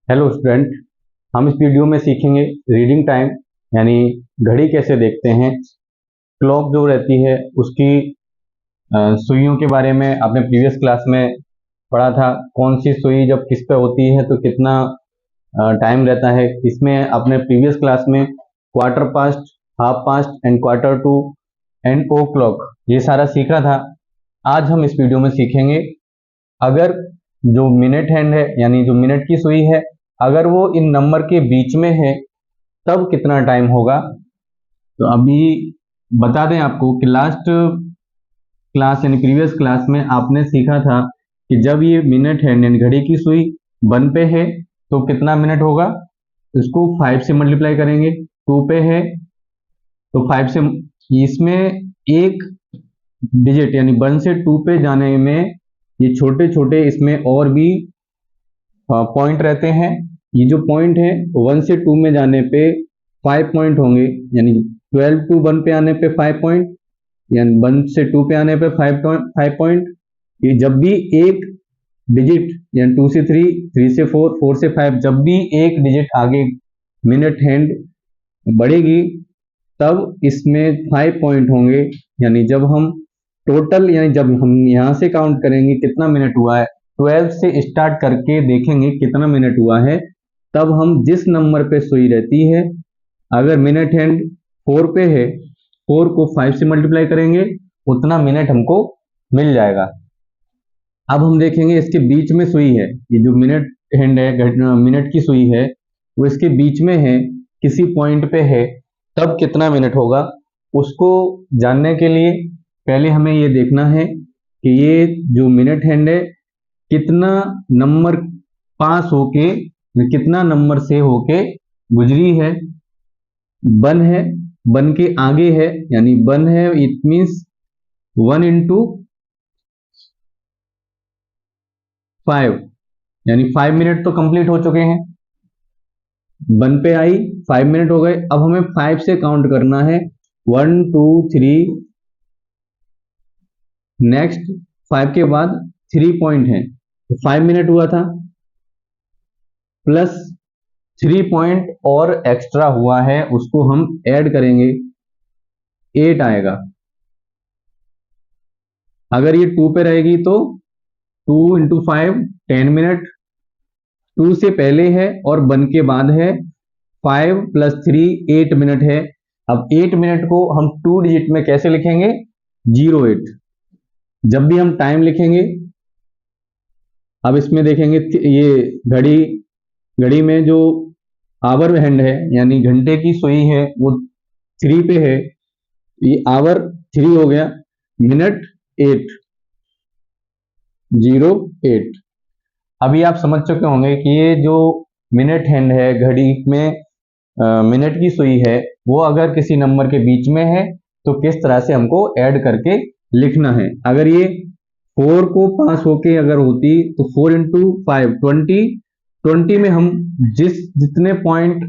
Hello student, हम इस video में सीखेंगे रीडिंग टाइम यानी घड़ी कैसे देखते हैं। क्लॉक जो रहती है उसकी सुइयों के बारे में आपने प्रीवियस क्लास में पढ़ा था। कौन सी सुई जब किस पे होती है तो कितना टाइम रहता है। इसमें आपने प्रीवियस क्लास में quarter past, half past and quarter to and o'clock ये सारा सीखा था। आज हम इस वीडियो में सीखेंगे अगर जो मिनट हैंड है यानी जो मिनट की सुई है अगर वो इन नंबर के बीच में है तब कितना टाइम होगा। तो अभी बता दें आपको कि लास्ट क्लास यानी प्रीवियस क्लास में आपने सीखा था कि जब ये मिनट हैंड यानी घड़ी की सुई 1 पे है तो कितना मिनट होगा। इसको 5 से मल्टीप्लाई करेंगे। 2 पे है तो 5 से, इसमें एक डिजिट यानी 1 से 2 पे जाने में ये छोटे छोटे इसमें और भी पॉइंट रहते हैं। ये जो पॉइंट है 1 से 2 में जाने पे 5 पॉइंट होंगे, यानी 12 टू 1 पे आने पे 5 पॉइंट, यानी 1 से 2 पे आने पे 5 पॉइंट। ये जब भी एक डिजिट यानी 2 से 3, 3 से 4, 4 से 5 जब भी एक डिजिट आगे मिनट हैंड बढ़ेगी तब इसमें 5 पॉइंट होंगे। यानी जब हम टोटल यानी जब हम यहाँ से काउंट करेंगे कितना मिनट हुआ है, 12 से स्टार्ट करके देखेंगे कितना मिनट हुआ है, तब हम जिस नंबर पे सुई रहती है अगर मिनट हैंड 4 पे है 4 को 5 से मल्टीप्लाई करेंगे उतना मिनट हमको मिल जाएगा। अब हम देखेंगे इसके बीच में सुई है, ये जो मिनट हैंड है मिनट की सुई है वो इसके बीच में है, किसी पॉइंट पे है, तब कितना मिनट होगा। उसको जानने के लिए पहले हमें ये देखना है कि ये जो मिनट हैंड है कितना नंबर पास होके कितना नंबर से होके गुजरी है। 1 है, 1 के आगे है यानी 1 है, इट मीन्स 1 इंटू 5 यानी 5 मिनट तो कंप्लीट हो चुके हैं। 1 पे आई 5 मिनट हो गए। अब हमें 5 से काउंट करना है 1 2 3, नेक्स्ट 5 के बाद 3 पॉइंट है तो 5 मिनट हुआ था प्लस 3 पॉइंट और एक्स्ट्रा हुआ है उसको हम ऐड करेंगे 8 आएगा। अगर ये 2 पे रहेगी तो 2 इंटू 5 10 मिनट, 2 से पहले है और 1 के बाद है, 5 प्लस 3 8 मिनट है। अब 8 मिनट को हम 2 डिजिट में कैसे लिखेंगे, 08। जब भी हम टाइम लिखेंगे, अब इसमें देखेंगे ये घड़ी में जो आवर हैंड है यानी घंटे की सुई है वो 3 पे है, ये आवर 3 हो गया, मिनट 8 08। अभी आप समझ चुके होंगे कि ये जो मिनट हैंड है घड़ी में मिनट की सुई है वो अगर किसी नंबर के बीच में है तो किस तरह से हमको ऐड करके लिखना है। अगर ये 4 को पास होके अगर होती तो 4 इंटू 5 20 में हम जितने पॉइंट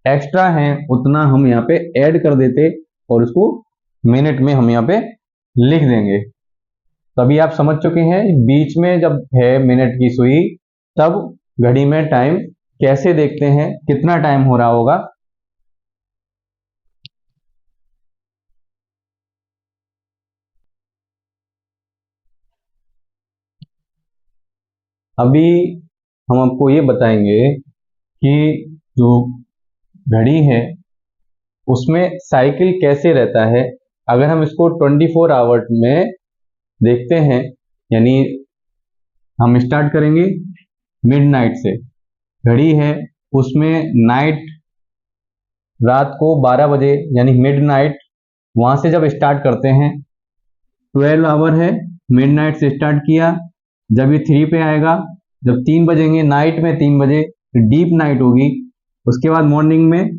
एक्स्ट्रा हैं उतना हम यहाँ पे ऐड कर देते और उसको मिनट में हम यहाँ पे लिख देंगे। तो अभी आप समझ चुके हैं बीच में जब है मिनट की सुई तब घड़ी में टाइम कैसे देखते हैं, कितना टाइम हो रहा होगा। अभी हम आपको ये बताएंगे कि जो घड़ी है उसमें साइकिल कैसे रहता है। अगर हम इसको 24 आवर्स में देखते हैं, यानी हम स्टार्ट करेंगे मिडनाइट से। घड़ी है उसमें नाइट रात को 12 बजे यानी मिडनाइट, वहां से जब स्टार्ट करते हैं 12 आवर है, मिडनाइट से स्टार्ट किया, जब ये 3 पे आएगा, जब 3 बजेंगे नाइट में 3 बजे डीप नाइट होगी। उसके बाद मॉर्निंग में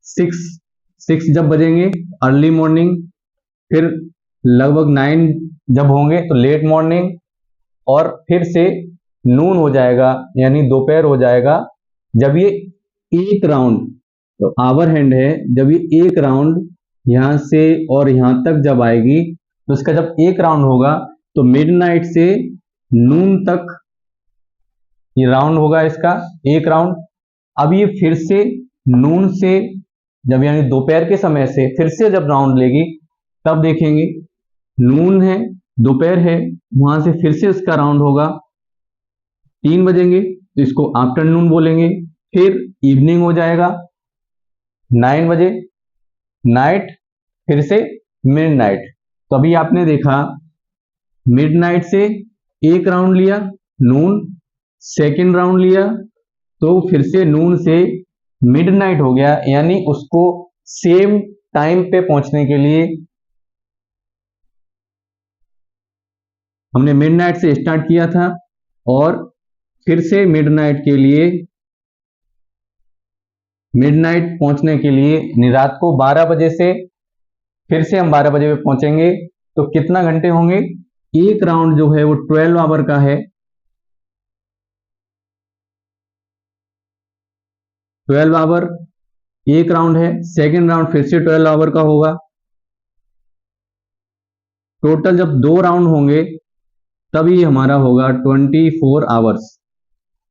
6 जब बजेंगे अर्ली मॉर्निंग, फिर लगभग 9 जब होंगे तो लेट मॉर्निंग, और फिर से नून हो जाएगा यानी दोपहर हो जाएगा। जब ये एक राउंड, तो आवर हैंड है, जब ये एक राउंड यहां से और यहां तक जब आएगी तो इसका जब एक राउंड होगा तो मिडनाइट से नून तक ये राउंड होगा इसका एक राउंड। अब ये फिर से नून से जब यानी दोपहर के समय से फिर से जब राउंड लेगी तब देखेंगे नून है दोपहर है, वहां से फिर से इसका राउंड होगा 3 बजेंगे तो इसको आफ्टरनून बोलेंगे। फिर इवनिंग हो जाएगा 9 बजे, नाइट, फिर से मिडनाइट। तो अभी आपने देखा मिडनाइट से एक राउंड लिया नून, सेकंड राउंड लिया तो फिर से नून से मिडनाइट हो गया, यानी उसको सेम टाइम पे पहुंचने के लिए हमने मिडनाइट से स्टार्ट किया था और फिर से मिडनाइट पहुंचने के लिए रात को 12 बजे से फिर से हम 12 बजे पे पहुंचेंगे तो कितना घंटे होंगे? एक राउंड जो है वो 12 आवर का है, 12 आवर एक राउंड है। सेकेंड राउंड फिर से 12 आवर का होगा। टोटल जब 2 राउंड होंगे तब ये हमारा होगा 24 आवर्स,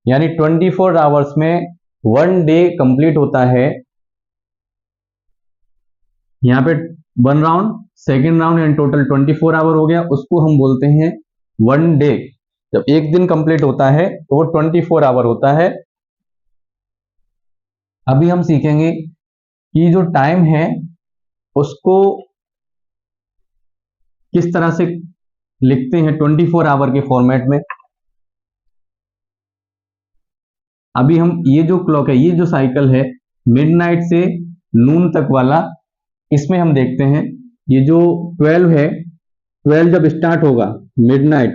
यानी 24 आवर्स में 1 डे कंप्लीट होता है। यहाँ पे 1 राउंड सेकेंड राउंड यानी टोटल 24 आवर हो गया, उसको हम बोलते हैं 1 डे। जब एक दिन कंप्लीट होता है तो वो 24 आवर होता है। अभी हम सीखेंगे कि जो टाइम है उसको किस तरह से लिखते हैं 24 आवर के फॉर्मेट में। अभी हम ये जो क्लॉक है, ये जो साइकिल है मिडनाइट से नून तक वाला, इसमें हम देखते हैं ये जो 12 है, 12 जब स्टार्ट होगा मिडनाइट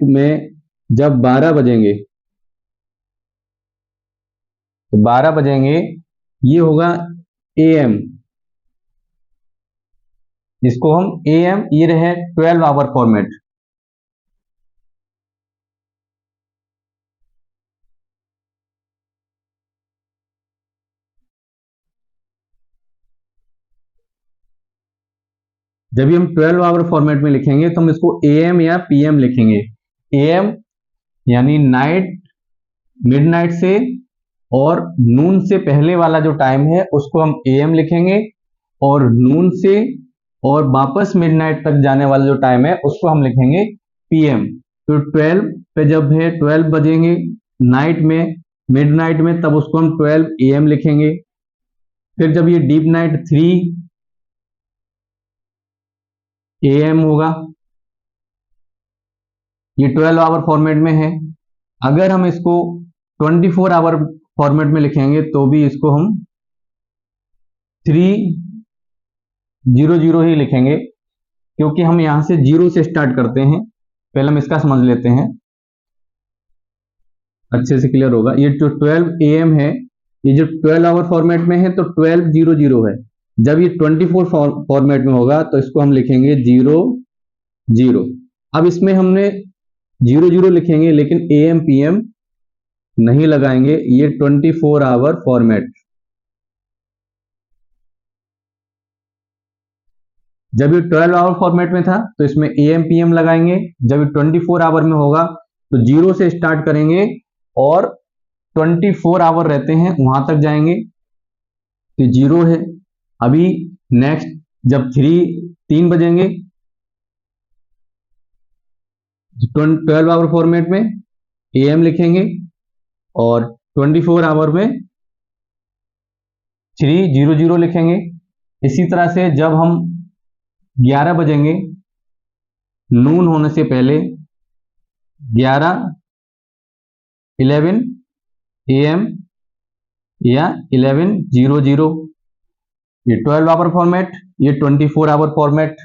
में जब 12 बजेंगे तो 12 बजेंगे ये होगा AM, जिसको हम AM, ये रहे 12 आवर फॉर्मेट। जब भी हम 12 आवर फॉर्मेट में लिखेंगे तो हम इसको AM या PM लिखेंगे। AM यानी नाइट, मिडनाइट से और नून से पहले वाला जो टाइम है उसको हम AM लिखेंगे, और नून से और वापस मिडनाइट तक जाने वाला जो टाइम है उसको हम लिखेंगे PM। तो 12 पे जब है 12 बजेंगे नाइट में, मिडनाइट में, तब उसको हम 12 AM लिखेंगे। फिर जब ये डीप नाइट 3 AM होगा, ये 12 आवर फॉर्मेट में है। अगर हम इसको 24 आवर फॉर्मेट में लिखेंगे तो भी इसको हम 300 ही लिखेंगे, क्योंकि हम यहां से 0 से स्टार्ट करते हैं। पहले हम इसका समझ लेते हैं, अच्छे से क्लियर होगा। ये जो 12 AM है, ये जो 12 आवर फॉर्मेट में है तो 1200 है। जब ये 24 फॉर्मेट में होगा तो इसको हम लिखेंगे 00। अब इसमें हमने 00 लिखेंगे लेकिन AM PM नहीं लगाएंगे, ये 24 आवर फॉर्मेट। जब ये 12 आवर फॉर्मेट में था तो इसमें AM PM लगाएंगे। जब ये 24 आवर में होगा तो 0 से स्टार्ट करेंगे और 24 आवर रहते हैं वहां तक जाएंगे तो 0 है। अभी नेक्स्ट जब 3 बजेंगे 12 आवर फॉर्मेट में AM लिखेंगे और 24 आवर में 300 लिखेंगे। इसी तरह से जब हम 11 बजेंगे नून होने से पहले, 11 11 AM या 1100, ये 12 आवर फॉर्मेट, ये 24 आवर फॉर्मेट।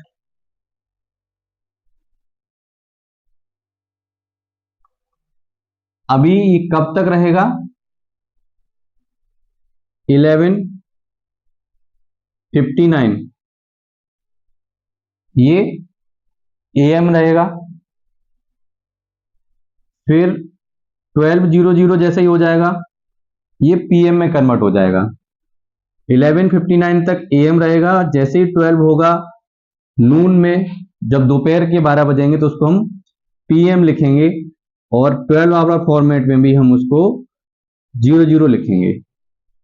अभी ये कब तक रहेगा? 11:59 ये AM रहेगा। फिर 12:00 जैसे ही हो जाएगा ये PM में कन्वर्ट हो जाएगा। 11:59 तक AM रहेगा, जैसे ही 12 होगा नून में जब दोपहर के 12 बजेंगे तो उसको हम PM लिखेंगे, और 12 आवर फॉर्मेट में भी हम उसको 00 लिखेंगे।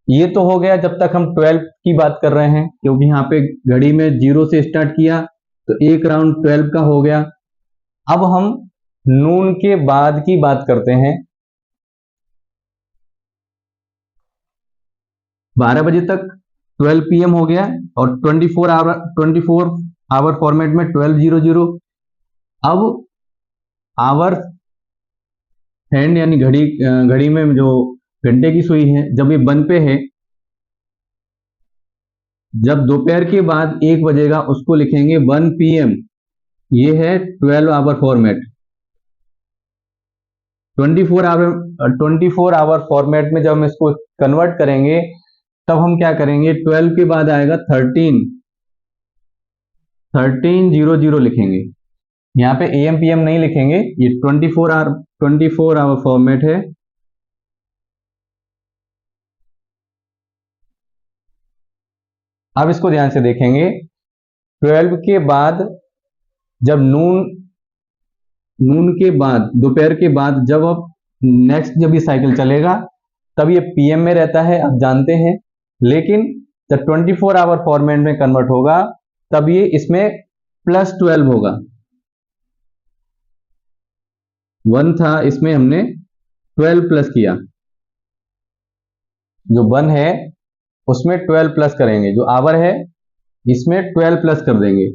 ये तो हो गया जब तक हम 12 की बात कर रहे हैं, क्योंकि यहाँ पे घड़ी में 0 से स्टार्ट किया तो एक राउंड 12 का हो गया। अब हम नून के बाद की बात करते हैं। 12 बजे तक 12 PM हो गया, और 24 आवर फॉर्मेट में 12:00। अब आवर हैंड यानी घड़ी में जो घंटे की सुई है, जब ये 1 पे है, जब दोपहर के बाद 1 बजेगा उसको लिखेंगे 1 PM। ये है 12 आवर फॉर्मेट। 24 आवर फॉर्मेट में जब हम इसको कन्वर्ट करेंगे तब हम क्या करेंगे, 12 के बाद आएगा 13:00 लिखेंगे। यहाँ पे AM PM नहीं लिखेंगे, ये 24 आवर फॉर्मेट है। अब इसको ध्यान से देखेंगे, 12 के बाद जब नून के बाद दोपहर के बाद जब अब नेक्स्ट जब ये साइकिल चलेगा तब ये PM में रहता है, आप जानते हैं। लेकिन जब 24 आवर फॉर्मेट में कन्वर्ट होगा तब ये इसमें +12 होगा। 1 था, इसमें हमने 12 प्लस किया, जो 1 है उसमें 12 प्लस करेंगे, जो आवर है इसमें 12 प्लस कर देंगे।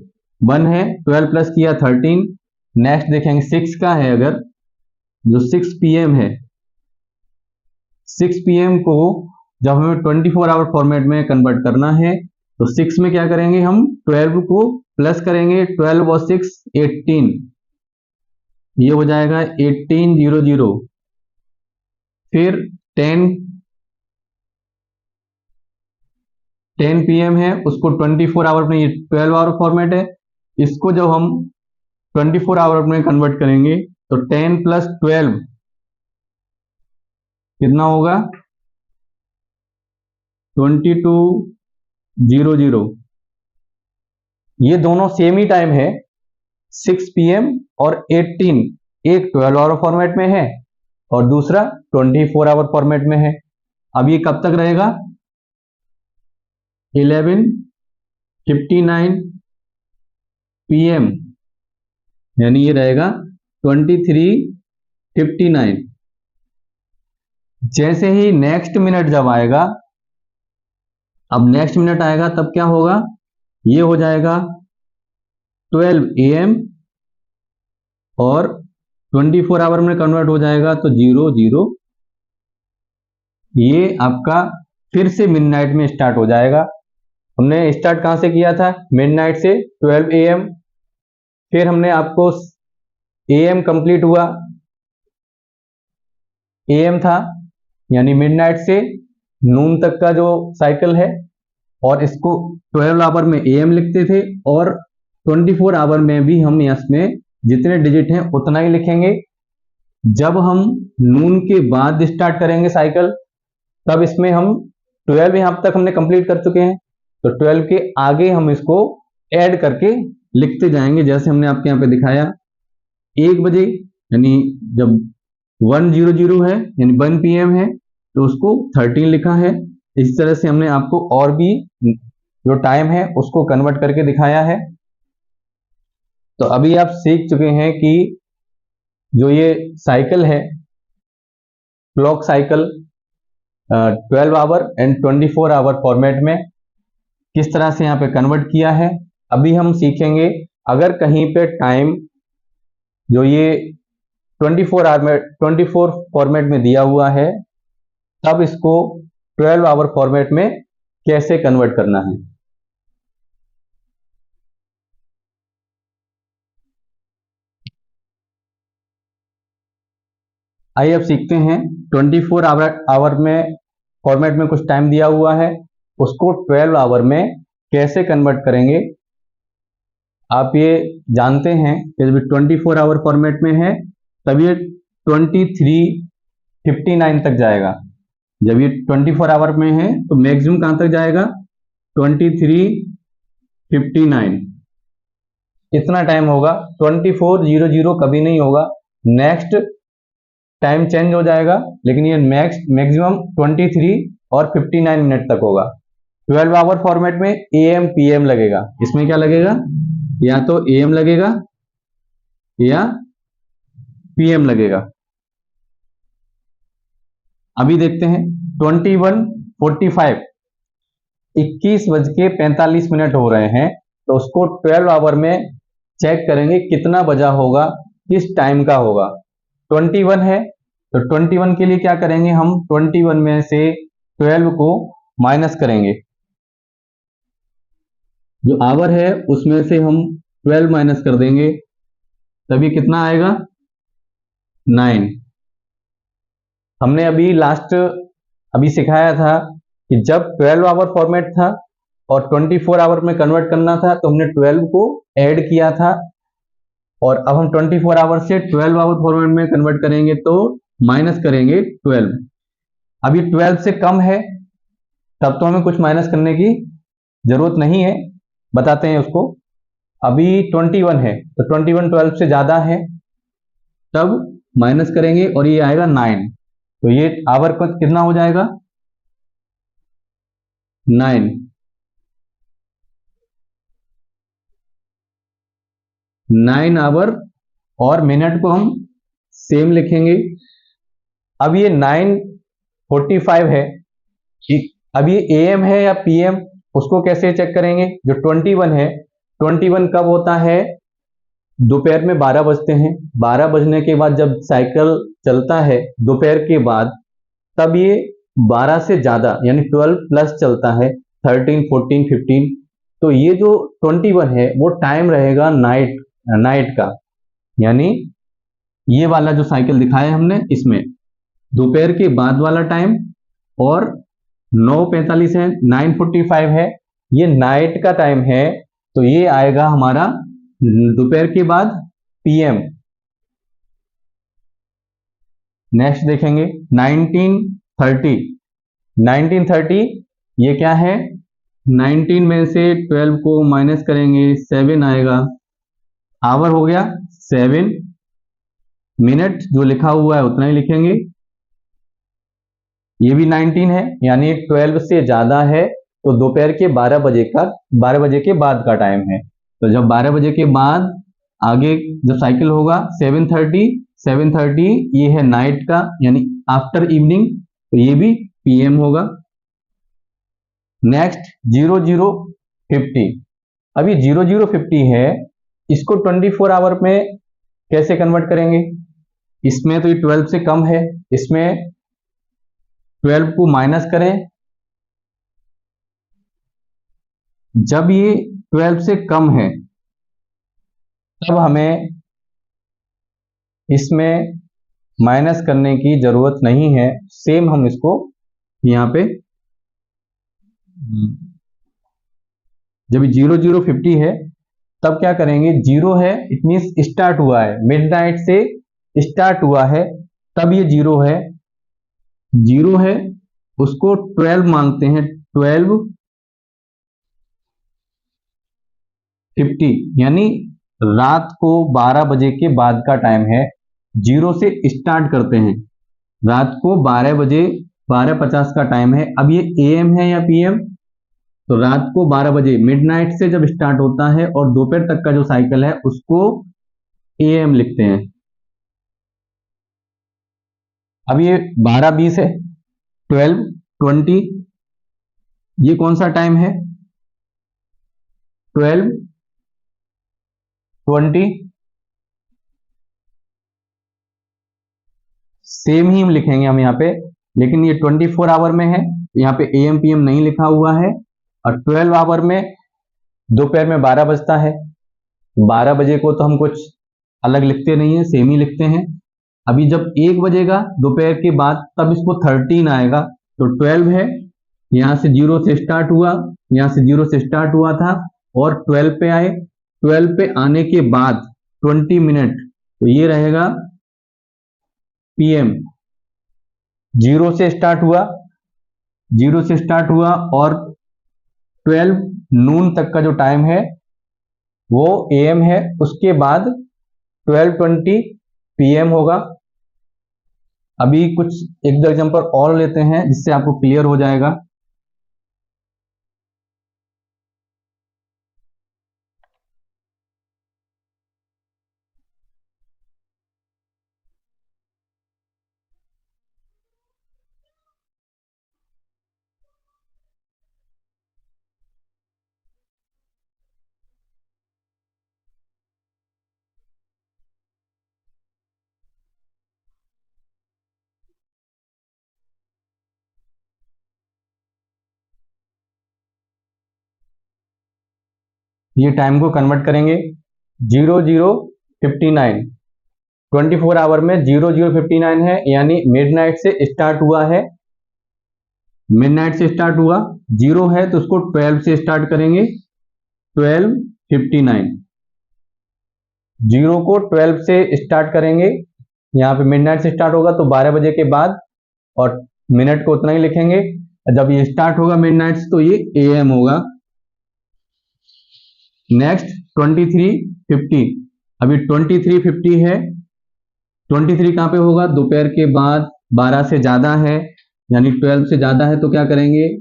1 है, 12 प्लस किया 13। नेक्स्ट देखेंगे 6 का है, अगर जो 6 PM है, 6 PM को जब हमें 24 आवर फॉर्मेट में कन्वर्ट करना है तो 6 में क्या करेंगे, हम 12 को प्लस करेंगे। 12 और 6 18, ये हो जाएगा 18:00। फिर 10 PM है, उसको 24 आवर में, ये 12 आवर फॉर्मेट है, इसको जब हम 24 आवर में कन्वर्ट करेंगे तो 10 + 12 कितना होगा, 22:00। ये दोनों सेम ही टाइम है, 6 PM और 18। एक 12 आवर फॉर्मेट में है और दूसरा 24 आवर फॉर्मेट में है। अब ये कब तक रहेगा, 11:59 PM, यानी ये रहेगा 23:59। जैसे ही नेक्स्ट मिनट जब आएगा, अब नेक्स्ट मिनट आएगा तब क्या होगा, ये हो जाएगा 12 AM और 24 आवर में कन्वर्ट हो जाएगा तो 00। ये आपका फिर से मिडनाइट में स्टार्ट हो जाएगा। हमने स्टार्ट कहां से किया था, मिडनाइट से, 12 AM। फिर हमने आपको AM कंप्लीट हुआ, AM था, यानी मिडनाइट से नून तक का जो साइकिल है, और इसको 12 आवर में AM लिखते थे, और 24 आवर में भी हम इसमें जितने डिजिट हैं उतना ही लिखेंगे। जब हम नून के बाद स्टार्ट करेंगे साइकिल तब इसमें हम 12 यहां तक हमने कंप्लीट कर चुके हैं, तो 12 के आगे हम इसको ऐड करके लिखते जाएंगे, जैसे हमने आपके यहाँ पे दिखाया। 1 बजे यानी जब 1:00 है, यानी 1 PM है, तो उसको 13 लिखा है। इस तरह से हमने आपको और भी जो टाइम है उसको कन्वर्ट करके दिखाया है। तो अभी आप सीख चुके हैं कि जो ये साइकिल है, clock cycle, 12 hour and 24 hour format में किस तरह से यहाँ पे कन्वर्ट किया है। अभी हम सीखेंगे, अगर कहीं पे टाइम जो ये 24 फॉर्मेट में दिया हुआ है, तब इसको 12 आवर फॉर्मेट में कैसे कन्वर्ट करना है। आइए अब सीखते हैं। 24 आवर में फॉर्मेट में कुछ टाइम दिया हुआ है, उसको 12 आवर में कैसे कन्वर्ट करेंगे। आप ये जानते हैं कि जब 24 आवर फॉर्मेट में है तब ये 23:59 तक जाएगा। जब ये 24 आवर में है तो मैक्सिमम कहां तक जाएगा, 23:59। इतना टाइम होगा, 24:00 कभी नहीं होगा, नेक्स्ट टाइम चेंज हो जाएगा, लेकिन ये मैक्सिमम 23 और 59 मिनट तक होगा। 12 आवर फॉर्मेट में AM PM लगेगा, इसमें क्या लगेगा, या तो AM लगेगा या PM लगेगा। अभी देखते हैं 21:45, 21:45 हो रहे हैं, तो उसको 12 आवर में चेक करेंगे कितना बजा होगा, किस टाइम का होगा। 21 है तो 21 के लिए क्या करेंगे, हम 21 में से 12 को माइनस करेंगे, जो आवर है उसमें से हम 12 माइनस कर देंगे, तभी कितना आएगा, 9। हमने अभी सिखाया था कि जब 12 आवर फॉर्मेट था और 24 आवर में कन्वर्ट करना था, तो हमने 12 को ऐड किया था, और अब हम 24 आवर से 12 आवर फॉर्मेट में कन्वर्ट करेंगे तो माइनस करेंगे 12। अब ये 12 से कम है, तब तो हमें कुछ माइनस करने की जरूरत नहीं है, बताते हैं उसको। अभी 21 है तो 21 12 से ज्यादा है, तब माइनस करेंगे और ये आएगा 9, तो ये आवर का कितना हो जाएगा, 9। 9 आवर, और मिनट को हम सेम लिखेंगे। अब ये 9:45 है, अब ये AM है या PM, उसको कैसे चेक करेंगे। जो 21 है, 21 कब होता है, दोपहर में 12 बजते हैं, 12 बजने के बाद जब साइकिल चलता है दोपहर के बाद, तब ये 12 से ज्यादा यानी 12 प्लस चलता है, 13 14 15, तो ये जो 21 है वो टाइम रहेगा नाइट का, यानी ये वाला जो साइकिल दिखाया हमने, इसमें दोपहर के बाद वाला टाइम, और 9:45 है, 9:45 है, ये नाइट का टाइम है, तो ये आएगा हमारा दोपहर के बाद PM। नेक्स्ट देखेंगे 19:30, ये क्या है, 19 में से 12 को माइनस करेंगे, 7 आएगा, आवर हो गया 7, मिनट जो लिखा हुआ है उतना ही लिखेंगे। ये भी 19 है, यानी 12 से ज्यादा है, तो दोपहर के 12 बजे के बाद का टाइम है, तो जब 12 बजे के बाद आगे जब साइकिल होगा 7:30, ये है नाइट का यानी आफ्टर इवनिंग, तो ये भी PM होगा। नेक्स्ट 00:50, अब ये 00:50 है, इसको 24 आवर में कैसे कन्वर्ट करेंगे। इसमें तो ये 12 से कम है, इसमें 12 को माइनस करें, जब ये 12 से कम है तब हमें इसमें माइनस करने की जरूरत नहीं है, सेम हम इसको यहाँ पे, जब 00:50 है तब क्या करेंगे, 0 है इट मींस स्टार्ट हुआ है, मिडनाइट से स्टार्ट हुआ है, तब ये 0 है, 0 है उसको 12 मांगते हैं, 12:50 यानी रात को 12 बजे के बाद का टाइम है, 0 से स्टार्ट करते हैं, रात को 12 बजे 12:50 का टाइम है। अब ये AM है या PM, तो रात को 12 बजे मिडनाइट से जब स्टार्ट होता है और दोपहर तक का जो साइकिल है उसको AM लिखते हैं। अब ये 12:20 है, 12:20, ये कौन सा टाइम है, 12:20, सेम ही हम लिखेंगे हम यहाँ पे, लेकिन ये 24 आवर में है, यहाँ पे AM PM नहीं लिखा हुआ है, और 12 आवर में दोपहर में 12 बजता है, 12 बजे को तो हम कुछ अलग लिखते नहीं है, सेम ही लिखते हैं। अभी जब 1 बजेगा दोपहर के बाद, तब इसको 13 आएगा, तो 12 है, यहां से 0 से स्टार्ट हुआ, यहां से 0 से स्टार्ट हुआ था और 12 पे आए, 12 पे आने के बाद 20 मिनट, तो ये रहेगा PM। 0 से स्टार्ट हुआ, 0 से स्टार्ट हुआ और 12 नून तक का जो टाइम है वो AM है, उसके बाद 12:20 PM होगा। अभी कुछ एक दो एग्जांपल और लेते हैं जिससे आपको क्लियर हो जाएगा। ये टाइम को कन्वर्ट करेंगे 00:59, 24 आवर में 00:59 है, यानी मिडनाइट से स्टार्ट हुआ है। मिडनाइट से स्टार्ट हुआ, 0 है तो उसको 12 से स्टार्ट करेंगे, 12:59। 0 को 12 से स्टार्ट करेंगे, यहाँ पे मिडनाइट से स्टार्ट होगा तो 12 बजे के बाद, और मिनट को उतना ही लिखेंगे। जब ये स्टार्ट होगा मिडनाइट से तो ये AM होगा। नेक्स्ट 23:50, अभी 23:50 है। 23 कहाँ पे होगा? दोपहर के बाद, 12 से ज्यादा है, यानी 12 से ज्यादा है तो क्या करेंगे?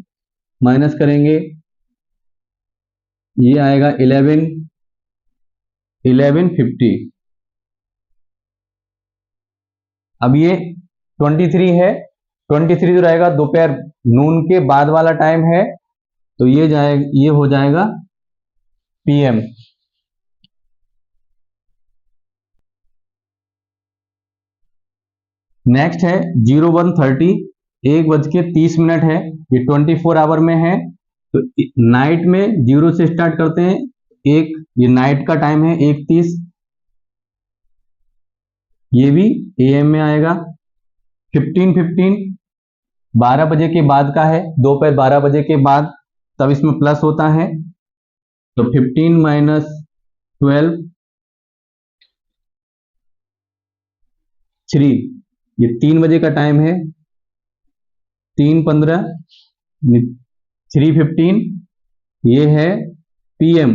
माइनस करेंगे, ये आएगा 11:50। अब ये 23 है, 23 जो रहेगा दोपहर नून के बाद वाला टाइम है, तो ये हो जाएगा PM। नेक्स्ट है 01:30, 1:30 है, ये 24 आवर में है, तो नाइट में 0 से स्टार्ट करते हैं, ये नाइट का टाइम है 1:30, ये भी AM में आएगा। 15:15 12 बजे के बाद का है, दोपहर 12 बजे के बाद, तब इसमें प्लस होता है, तो 15 - 12 3, ये 3 बजे का टाइम है, 3:15 3:15, ये है PM।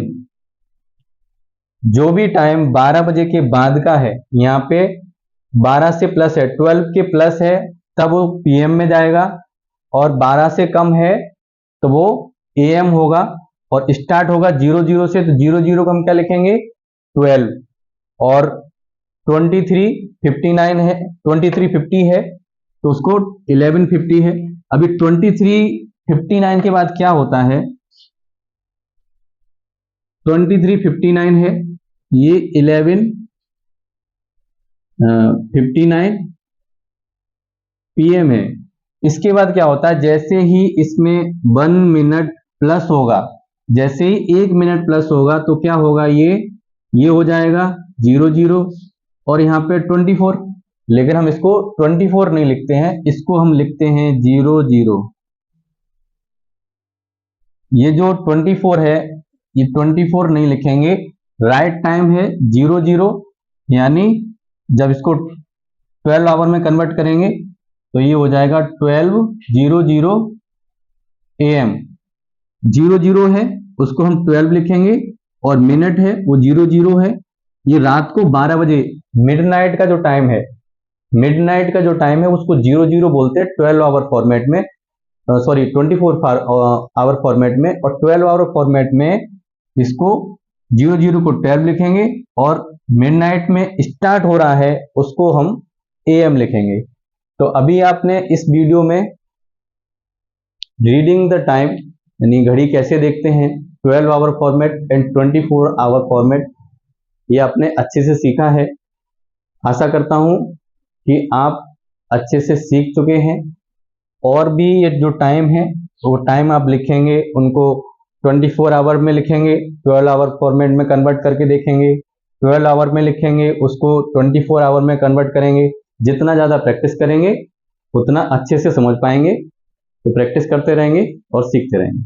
जो भी टाइम 12 बजे के बाद का है, यहाँ पे 12 से प्लस है, 12 के प्लस है तब वो PM में जाएगा, और 12 से कम है तो वो AM होगा, और स्टार्ट होगा 00 से, तो 00 को हम क्या लिखेंगे? 12, और 23:59 है, 23:50 है तो उसको 11:50 है। अभी 23:59 के बाद क्या होता है? 23:59 है, ये 11:59 PM है। इसके बाद क्या होता है? जैसे ही इसमें 1 मिनट प्लस होगा, जैसे ही 1 मिनट प्लस होगा तो क्या होगा? ये हो जाएगा 00, और यहाँ पे 24, लेकिन हम इसको 24 नहीं लिखते हैं, इसको हम लिखते हैं 00। ये जो 24 है, ये 24 नहीं लिखेंगे, राइट टाइम है 00, यानी जब इसको 12 आवर में कन्वर्ट करेंगे तो ये हो जाएगा 12:00 AM। 00 है उसको हम 12 लिखेंगे, और मिनट है वो 00 है। ये रात को 12 बजे मिडनाइट का जो टाइम है, मिडनाइट का जो टाइम है उसको 00 बोलते हैं 12 आवर फॉर्मेट में, सॉरी 24 आवर फॉर्मेट में, और 12 आवर फॉर्मेट में इसको 00 को 12 लिखेंगे, और मिडनाइट में स्टार्ट हो रहा है उसको हम AM लिखेंगे। तो अभी आपने इस वीडियो में रीडिंग द टाइम, यानी घड़ी कैसे देखते हैं, 12 hour format and 24 hour format, ये आपने अच्छे से सीखा है। आशा करता हूं कि आप अच्छे से सीख चुके हैं, और भी ये जो टाइम है वो टाइम आप लिखेंगे, उनको 24 आवर में लिखेंगे, 12 आवर फॉर्मेट में कन्वर्ट करके देखेंगे, 12 आवर में लिखेंगे, उसको 24 आवर में कन्वर्ट करेंगे। जितना ज़्यादा प्रैक्टिस करेंगे उतना अच्छे से समझ पाएंगे। तो प्रैक्टिस करते रहेंगे और सीखते रहेंगे।